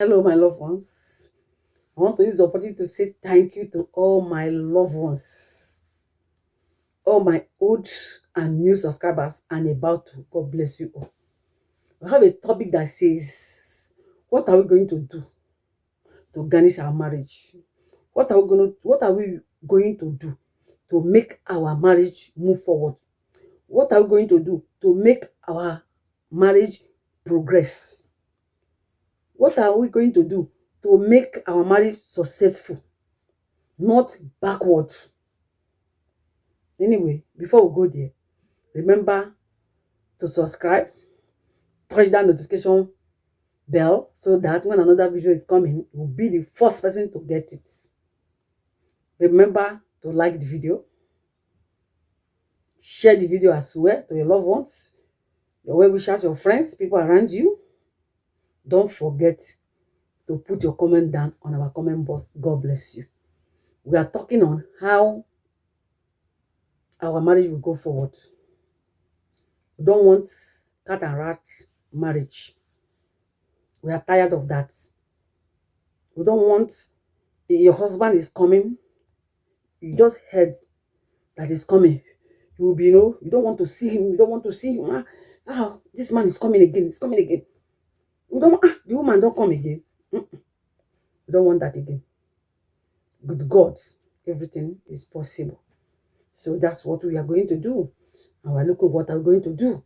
Hello, my loved ones. I want to use the opportunity to say thank you to all my loved ones, all my old and new subscribers, and about to. God bless you all. We have a topic that says, what are we going to do to garnish our marriage? What are we going to do to make our marriage move forward? What are we going to do to make our marriage progress? What are we going to do to make our marriage successful, not backward? Anyway, before we go there, remember to subscribe, touch that notification bell so that when another video is coming, you'll be the first person to get it. Remember to like the video, share the video as well to your loved ones, your well-wishers, your friends, people around you. Don't forget to put your comment down on our comment box. God bless you. We are talking on how our marriage will go forward. We don't want cat and rat marriage. We are tired of that. We don't want your husband is coming. You just heard that is coming. You will be, you don't want to see him. You don't want to see him. This man is coming again. He's coming again. You don't. The woman don't come again. You don't want that again. With God, everything is possible. So that's what we are going to do. And we're looking at what we're going to do.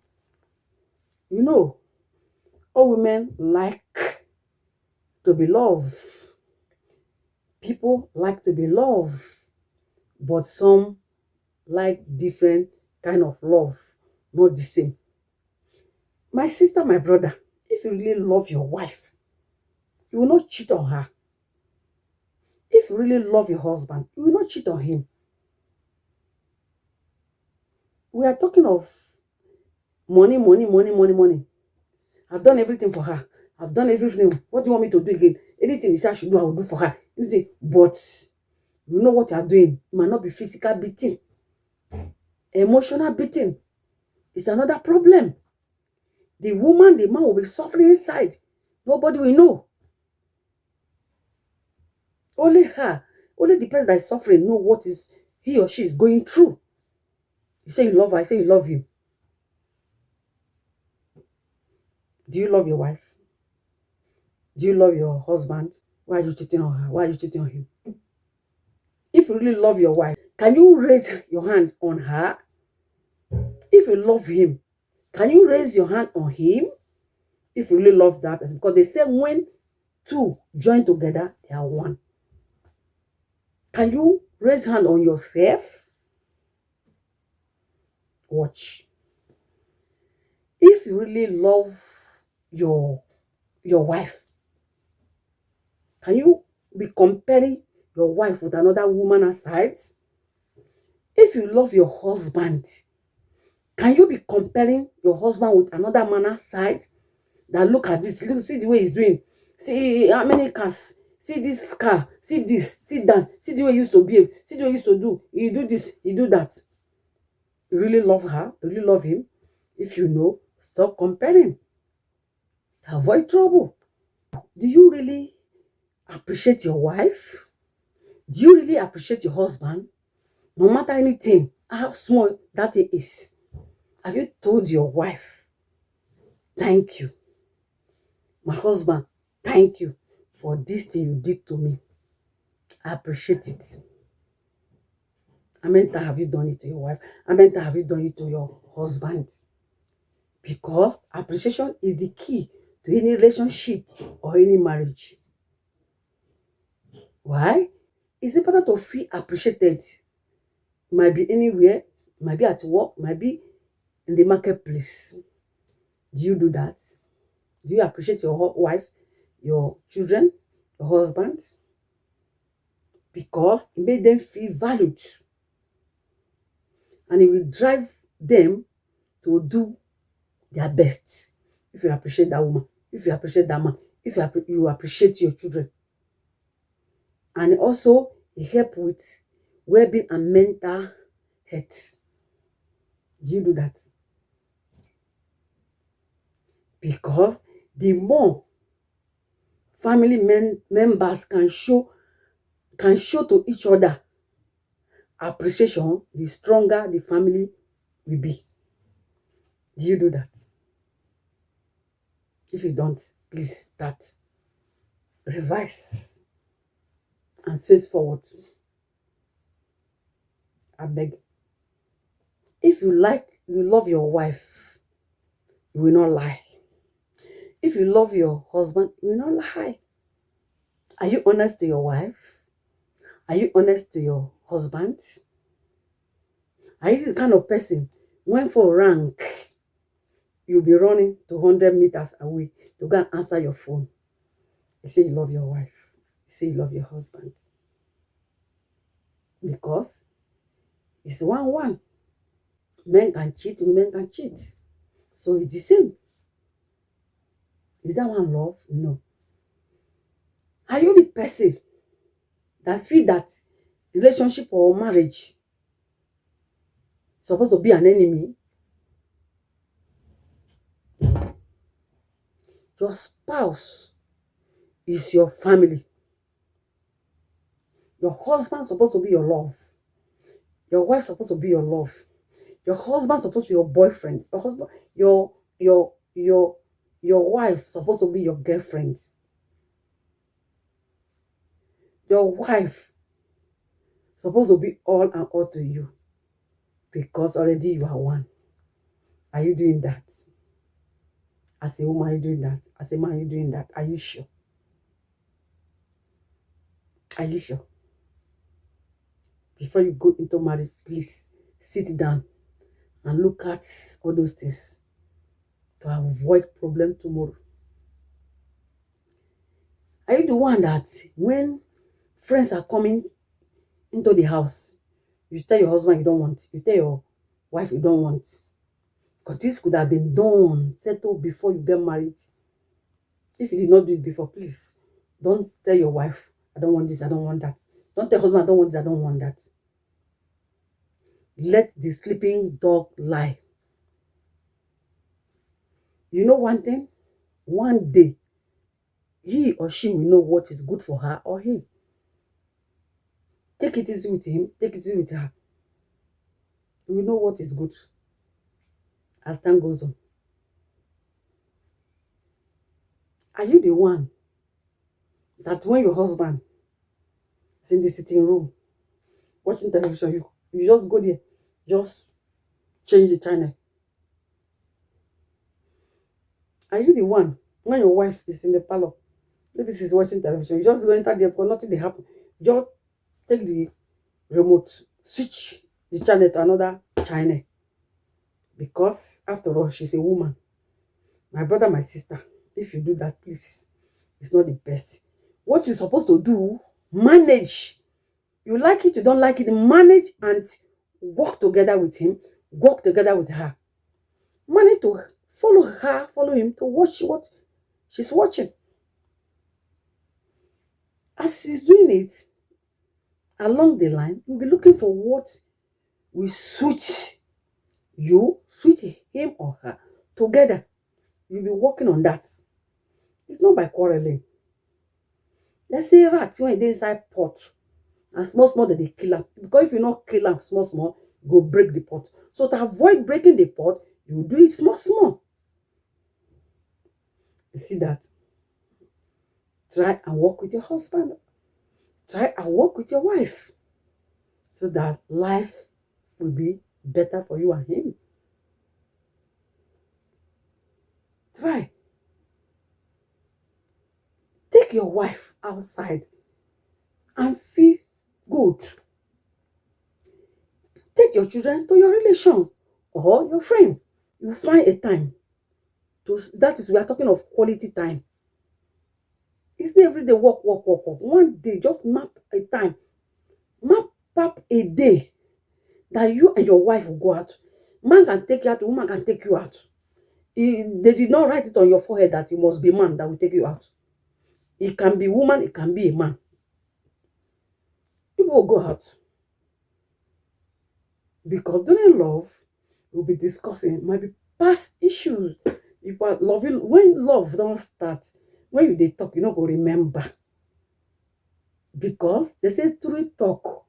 All women like to be loved. People like to be loved, but some like different kind of love, not the same. My sister, my brother, if you really love your wife, you will not cheat on her. If you really love your husband, you will not cheat on him. We are talking of money, money, money, money, money. I've done everything for her. I've done everything. What do you want me to do again? Anything he said I should do, I will do for her. Anything. But you know what you are doing. It might not be physical beating. Emotional beating is another problem. The woman, the man will be suffering inside. Nobody will know. Only her, only the person that is suffering know what is he or she is going through. You say you love her, I say you love him. Do you love your wife? Do you love your husband? Why are you cheating on her? Why are you cheating on him? If you really love your wife, can you raise your hand on her? If you love him, can you raise your hand on him? If you really love that person. Because they say when two join together, they are one. Can you raise hand on yourself? Watch. If you really love your wife, can you be comparing your wife with another woman aside? If you love your husband, can you be comparing your husband with another man aside? That look at this, look, see the way he's doing. See how many cars. See this car. See this. See that. See the way he used to behave. See the way he used to do. He do this. He do that. You really love her. You really love him. If you know, stop comparing. Avoid trouble. Do you really appreciate your wife? Do you really appreciate your husband? No matter anything, how small that is. Have you told your wife, thank you, my husband, thank you for this thing you did to me. I appreciate it. How many times have you done it to your wife? How many times have you done it to your husband? Because appreciation is the key to any relationship or any marriage. Why? It's important to feel appreciated. Might be anywhere, might be at work, might be in the marketplace. Do you do that? Do you appreciate your wife, your children, your husband? Because it made them feel valued. And it will drive them to do their best. If you appreciate that woman, if you appreciate that man, if you appreciate your children. And also, it helps with well-being and mental health. Do you do that? Because the more family members can show to each other appreciation, the stronger the family will be. Do you do that? If you don't, please start. Revise and straightforward. I beg. If you love your wife, you will not lie. If you love your husband, you will not lie. Are you honest to your wife? Are you honest to your husband? Are you the kind of person, when for rank, you'll be running 200 meters away to go and answer your phone? You say you love your wife. You say you love your husband. Because it's 1-1. Men can cheat, women can cheat. So it's the same. Is that one love? No. Are you the person that feel that relationship or marriage supposed to be an enemy? Your spouse is your family. Your husband supposed to be your love. Your wife supposed to be your love. Your husband supposed to be your boyfriend. Your husband, your wife supposed to be your girlfriend. Your wife supposed to be all and all to you, because already you are one. Are you doing that? As a woman, are you doing that? As a man, are you doing that? Are you sure? Are you sure? Before you go into marriage, please sit down and look at all those things to avoid problem tomorrow. Are you the one that when friends are coming into the house, you tell your husband you don't want, you tell your wife you don't want? Because this could have been done, settled before you get married. If you did not do it before, please don't tell your wife, I don't want this, I don't want that. Don't tell husband, I don't want this, I don't want that. Let the sleeping dog lie. You know one thing? One day, he or she will know what is good for her or him. Take it easy with him, take it easy with her. You will know what is good as time goes on. Are you the one that when your husband is in the sitting room watching television, you just go there, just change the channel? Are you the one when your wife is in the parlor, maybe she's watching television, you just go enter there because nothing they happen, just take the remote, switch the channel to another channel? Because after all, she's a woman. My brother, my sister, if you do that, please, it's not the best. What you're supposed to do, manage. You like it, you don't like it, manage and work together with him, work together with her. Manage to follow her, follow him to watch what she's watching. As she's doing it, along the line, you'll be looking for what will suit you, suit him or her. Together, you'll be working on that. It's not by quarreling. Let's say rats when they inside pot, and small they kill them. Because if you not kill them small, go break the pot. So to avoid breaking the pot, you do it small. You see that? Try and work with your husband. Try and work with your wife, so that life will be better for you and him. Try. Take your wife outside and feel good. Take your children to your relations or your friend. You find a time. That is, we are talking of quality time. It's not every day work. One day, just map a time. Map up a day that you and your wife will go out. Man can take you out, woman can take you out. They did not write it on your forehead that it must be man that will take you out. It can be woman, it can be a man. People will go out. Because during love, we'll be discussing, might be past issues. People are loving. When love don't start, When you dey talk, you no go remember. Because they say true talk.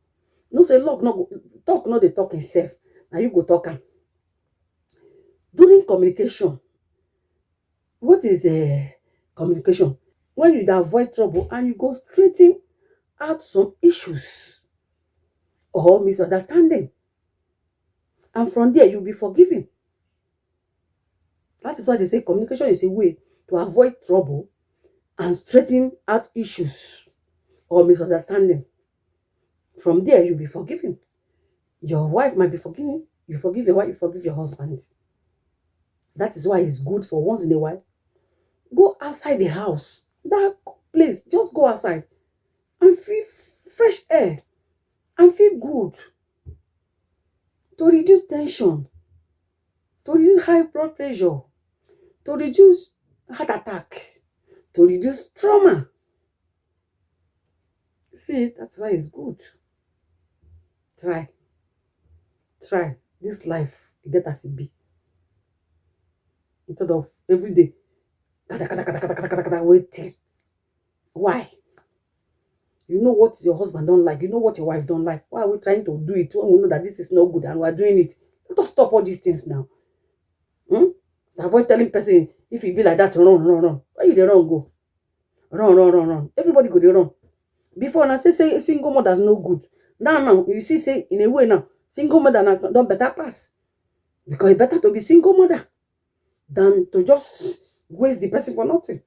No say luck no go talk, no dey talk itself. Now you go talk am. During communication, what is communication? When you dey avoid trouble and you go straighten out some issues or misunderstanding. And from there, you'll be forgiven. That is why they say communication is a way to avoid trouble and straighten out issues or misunderstanding. From there, you'll be forgiven. Your wife might be forgiven. You forgive your wife, you forgive your husband. That is why it's good for once in a while. Go outside the house. That place, just go outside and feel fresh air and feel good. To reduce tension, to reduce high blood pressure, to reduce heart attack, to reduce trauma. See, that's why it's good. Try. This life, get as it be. Instead of every day, waiting. Why? You know what your husband don't like. You know what your wife don't like. Why are we trying to do it when we know that this is not good and we are doing it? Let us stop all these things now. Avoid telling person, if you be like that, run. Why you dey run go? Run. Everybody go dey run. Before now, say single mother's no good. Now, you see, say in a way now, single mother don't better pass. Because it's better to be single mother than to just waste the person for nothing.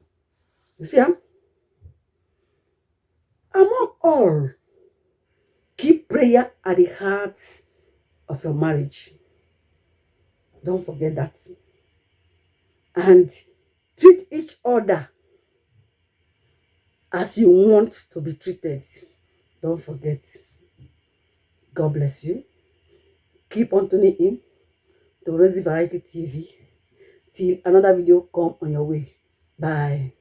You see, among all, keep prayer at the heart of your marriage. Don't forget that. And treat each other as you want to be treated. Don't forget. God bless you. Keep on tuning in to Rosie Variety TV till another video come on your way. Bye.